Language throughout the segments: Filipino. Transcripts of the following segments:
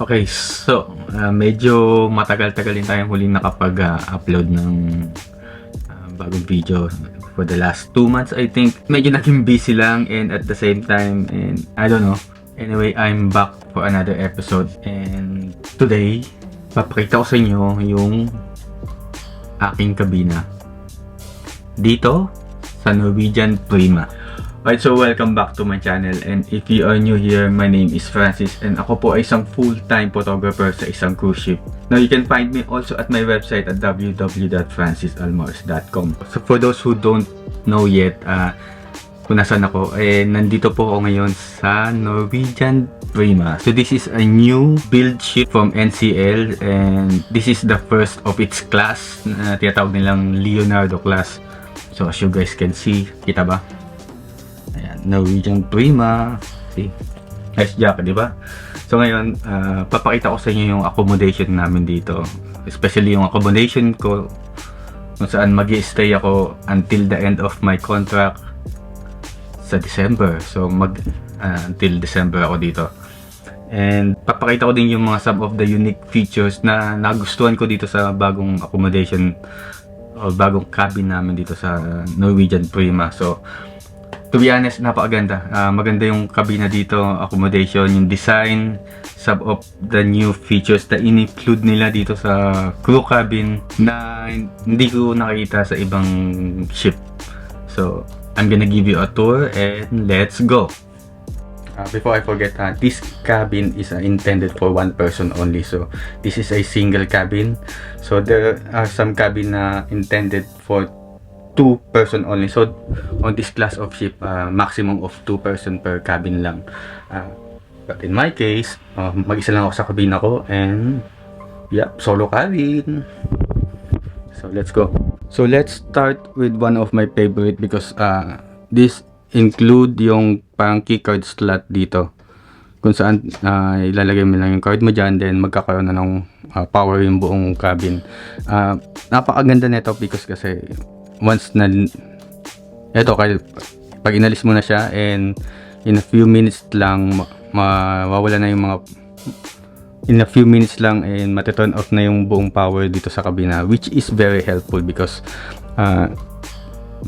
Okay, so medyo matagal-tagal din tayong huling nakapag-upload ng bagong video for the last 2 months. I think medyo naging busy lang, and at the same time, and I don't know. Anyway, I'm back for another episode, and today papakita ko sa inyo yung aking kabina dito sa Norwegian Prima. Alright, so welcome back to my channel, and if you are new here, my name is Francis, and ako po ay isang full-time photographer sa isang cruise ship. Now, you can find me also at my website at www.francisalmores.com. So for those who don't know yet kung nasaan ako, nandito po ako ngayon sa Norwegian Prima. So this is a new build ship from NCL, and this is the first of its class na tinatawag nilang Leonardo class. So as you guys can see, kita ba? Ayan, Norwegian Prima. See? Nice jacket, di ba? So ngayon, papakita ko sa inyo yung accommodation namin dito. Especially yung accommodation ko kung saan mag-i-stay ako until the end of my contract sa December. So until December ako dito. And papakita ko din yung mga some of the unique features na nagustuhan ko dito sa bagong accommodation o bagong cabin namin dito sa Norwegian Prima. So to be honest, napakaganda. Maganda yung kabina dito, accommodation, yung design, some of the new features na in-include nila dito sa crew cabin na hindi ko nakita sa ibang ship. So, I'm gonna give you a tour and let's go! Before I forget, this cabin is intended for one person only. So, this is a single cabin. So, there are some cabin na intended for 2 person only. So on this class of ship, maximum of 2 person per cabin lang. But in my case, mag-isa lang ako sa kabina ko, and yep, solo cabin. So let's go. So let's start with one of my favorite because this include yung parang keycard slot dito, kung saan ilalagay mo lang yung card mo dyan, then magkakaroon na ng power yung buong cabin. Napakaganda nito because kasi once na eto, pag inalis mo na siya, and in a few minutes lang mawawala na yung mga in a few minutes lang, and matiturn off na yung buong power dito sa kabina, which is very helpful because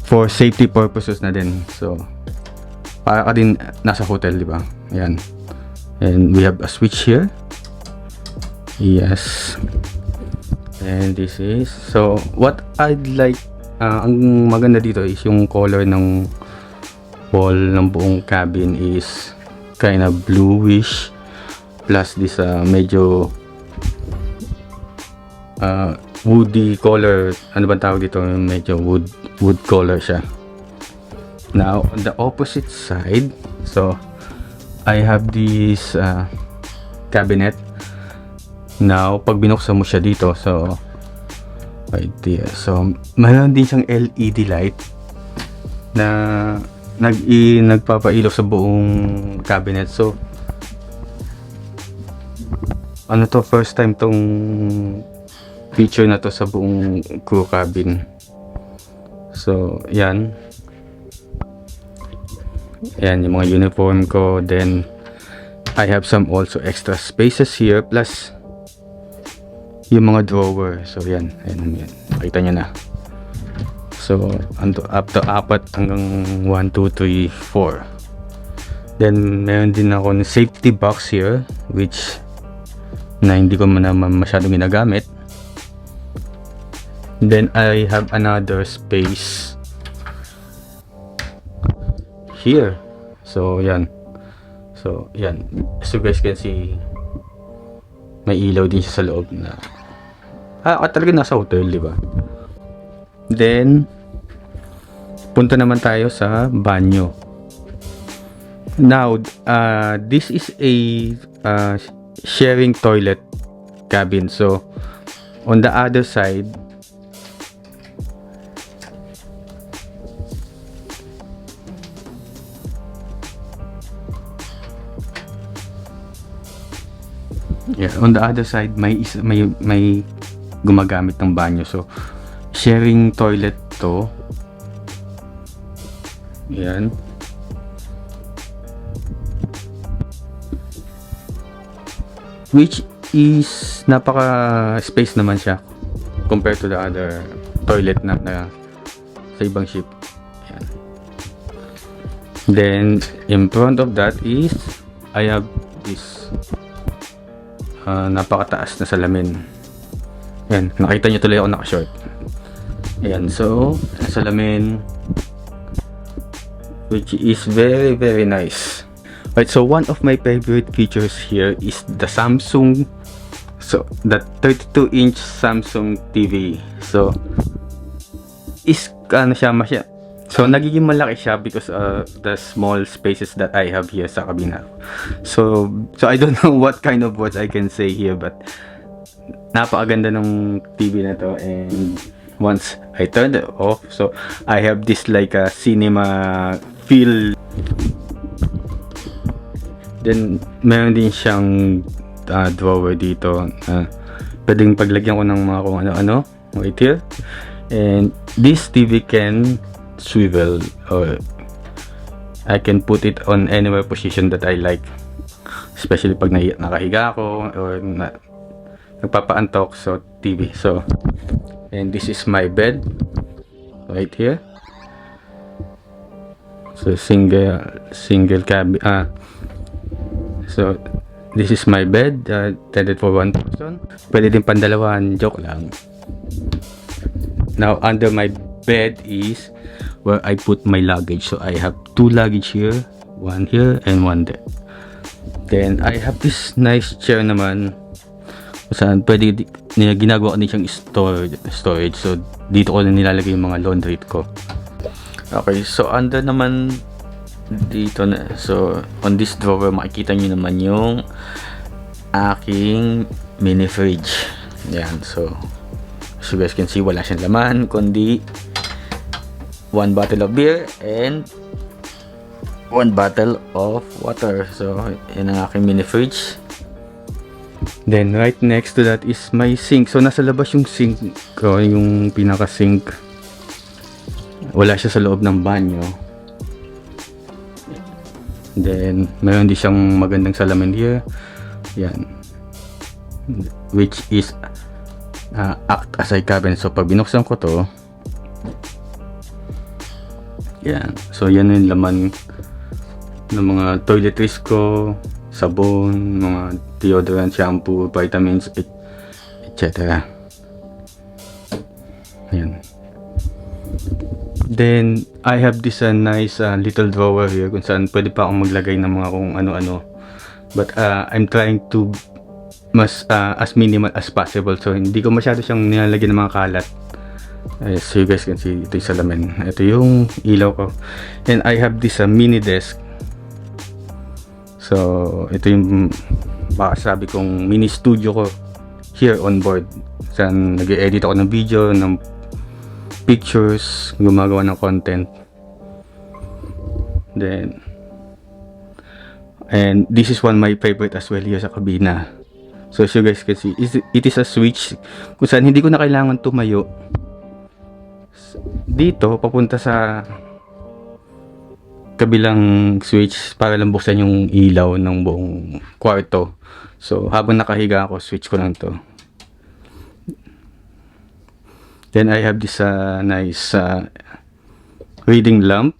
for safety purposes na din. So para ka din nasa hotel, di ba? Ayan, and we have a switch here. Yes, and this is, so what I'd like, ang maganda dito is yung color ng wall ng buong cabin is kind of bluish, plus this medyo woody color. Ano ba tawag dito? Medyo wood color siya. Now on the opposite side, so I have this cabinet. Now pag binuksan mo siya dito, so right there, so mayroon din siyang LED light na nagpapailaw sa buong cabinet. So ano to, first time tong feature na to sa buong crew cabin. So yan yung mga uniform ko. Then I have some also extra spaces here, plus yung mga drawer. So yan, nakita nyo na. So up to 4 hanggang 1, 2, 3, 4. Then meron din ako ng safety box here, which na hindi ko naman masyadong ginagamit. Then I have another space here. So yan, so you guys can see, may ilaw din siya sa loob na talaga nasa hotel, di ba? Then punta naman tayo sa banyo. Now this is a sharing toilet cabin. So on the other side, on the other side may gumagamit ng banyo. So sharing toilet to. Yan. which is napaka space naman siya compared to the other toilet na sa ibang ship. Yan. Then in front of that is I have this napakataas na salamin. Yan, nakita nyo tuloy ako naka-short. Ayan, so salamin, which is very very nice. Right, so one of my favorite features here is the Samsung, so the 32-inch Samsung TV. So is siya so nagiging malaki siya because the small spaces that I have here sa kabina. So I don't know what kind of words I can say here, but napakaganda ng TV na to. And once I turned it off, so I have this like a cinema feel. Then meron din siyang drawer dito. Pwedeng paglagyan ko ng mga kung ano-ano right here. And this TV can swivel, or I can put it on anywhere position that I like, especially pag nakahiga ako or nagpapaantok. So TV. So, and this is my bed right here. So single cabin. So this is my bed, intended for one person. Pwede din pandalawan, joke lang. Now under my bed is where I put my luggage. So I have 2 luggage here, one here and one there. Then I have this nice chair naman kung saan pwede ginagawa ko din siyang storage. So dito ko na nilalagay yung mga laundry ko. Okay, so under naman dito na, so on this drawer makikita nyo naman yung aking mini fridge. Yan, so as you guys can see, wala siyang laman kundi 1 bottle of beer and 1 bottle of water. So yan ang aking mini fridge. Then right next to that is my sink. So nasa labas yung sink ko, yung pinaka sink. Wala siya sa loob ng banyo. Then mayroon din siyang magandang salamin here. Yan, which is act as a cabin. So pag binuksan ko to, yan, so yan yung laman ng mga toiletries ko, sabon, mga deodorant, shampoo, vitamins, etc. Yan. Then I have this nice little drawer here kung saan pwede pa akong maglagay ng mga kung ano-ano. But I'm trying to as minimal as possible. So hindi ko masyado siyang nilalagyan ng mga kalat. So you guys can see, ito yung salamin. Ito yung ilaw ko. And I have this mini desk. So ito yung baka sabi kong mini studio ko here on board. Saan nag-edit ako ng video, ng pictures, gumagawa ng content. Then and this is one of my favorite as well here sa kabina. So as you guys can see, it is a switch kung saan hindi ko na kailangan tumayo dito papunta sa kabilang switch para lang buksan yung ilaw ng buong kwarto. So habang nakahiga ako, switch ko lang to. Then I have this nice reading lamp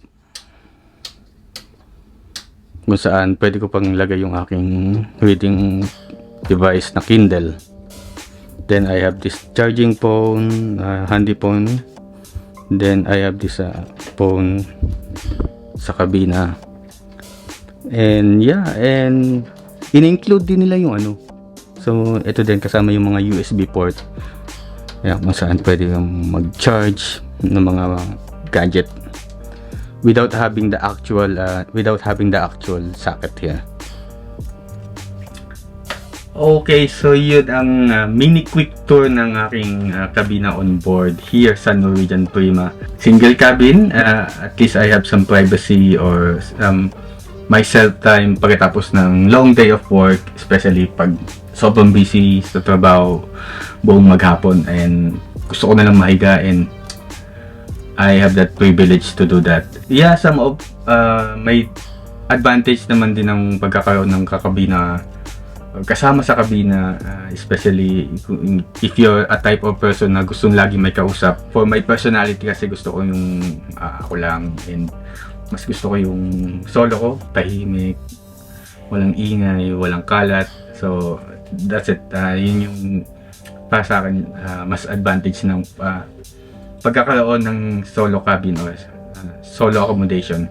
kung saan pwede ko pang lagay yung aking reading device na Kindle. Then I have this charging phone, handy phone. Then I have this phone sa kabina. And yeah, and in-include din nila yung ano. So ito din kasama yung mga USB port. Yeah, kung saan pwede kang mag-charge ng mga gadget without having the actual socket here. Okay, so yun ang mini quick tour ng aking kabina on board here sa Norwegian Prima. Single cabin, at least I have some privacy or myself time pagkatapos ng long day of work, especially pag sobrang busy sa trabaho buong maghapon and gusto ko na lang mahiga, and I have that privilege to do that. Yeah, some of may advantage naman din ng pagkakaroon ng kakabina kasama sa kabina, especially if you're a type of person na gustong lagi may kausap. For my personality kasi gusto ko yung ako lang, and mas gusto ko yung solo ko, tahimik, walang ingay, walang kalat. So that's it. Yun yung para sa akin mas advantage ng pagkakaroon ng solo cabin or solo accommodation.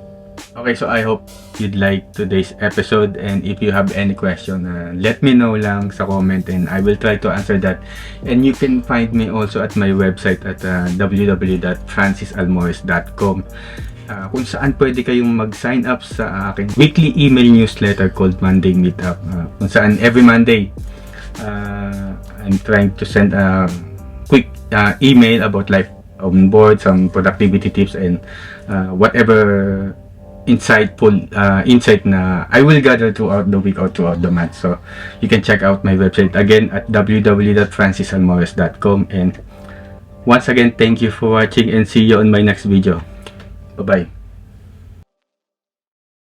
Okay, so I hope you'd like today's episode, and if you have any question, let me know lang sa comment and I will try to answer that. And you can find me also at my website at www.francisalmores.com, kung saan pwede kayong mag-sign up sa aking weekly email newsletter called Monday Meetup, kung saan every Monday I'm trying to send a quick email about life on board, some productivity tips, and whatever insightful insight na I will gather throughout the week or throughout the month. So you can check out my website again at www.francisalmores.com. And once again, thank you for watching and see you on my next video. Bye bye.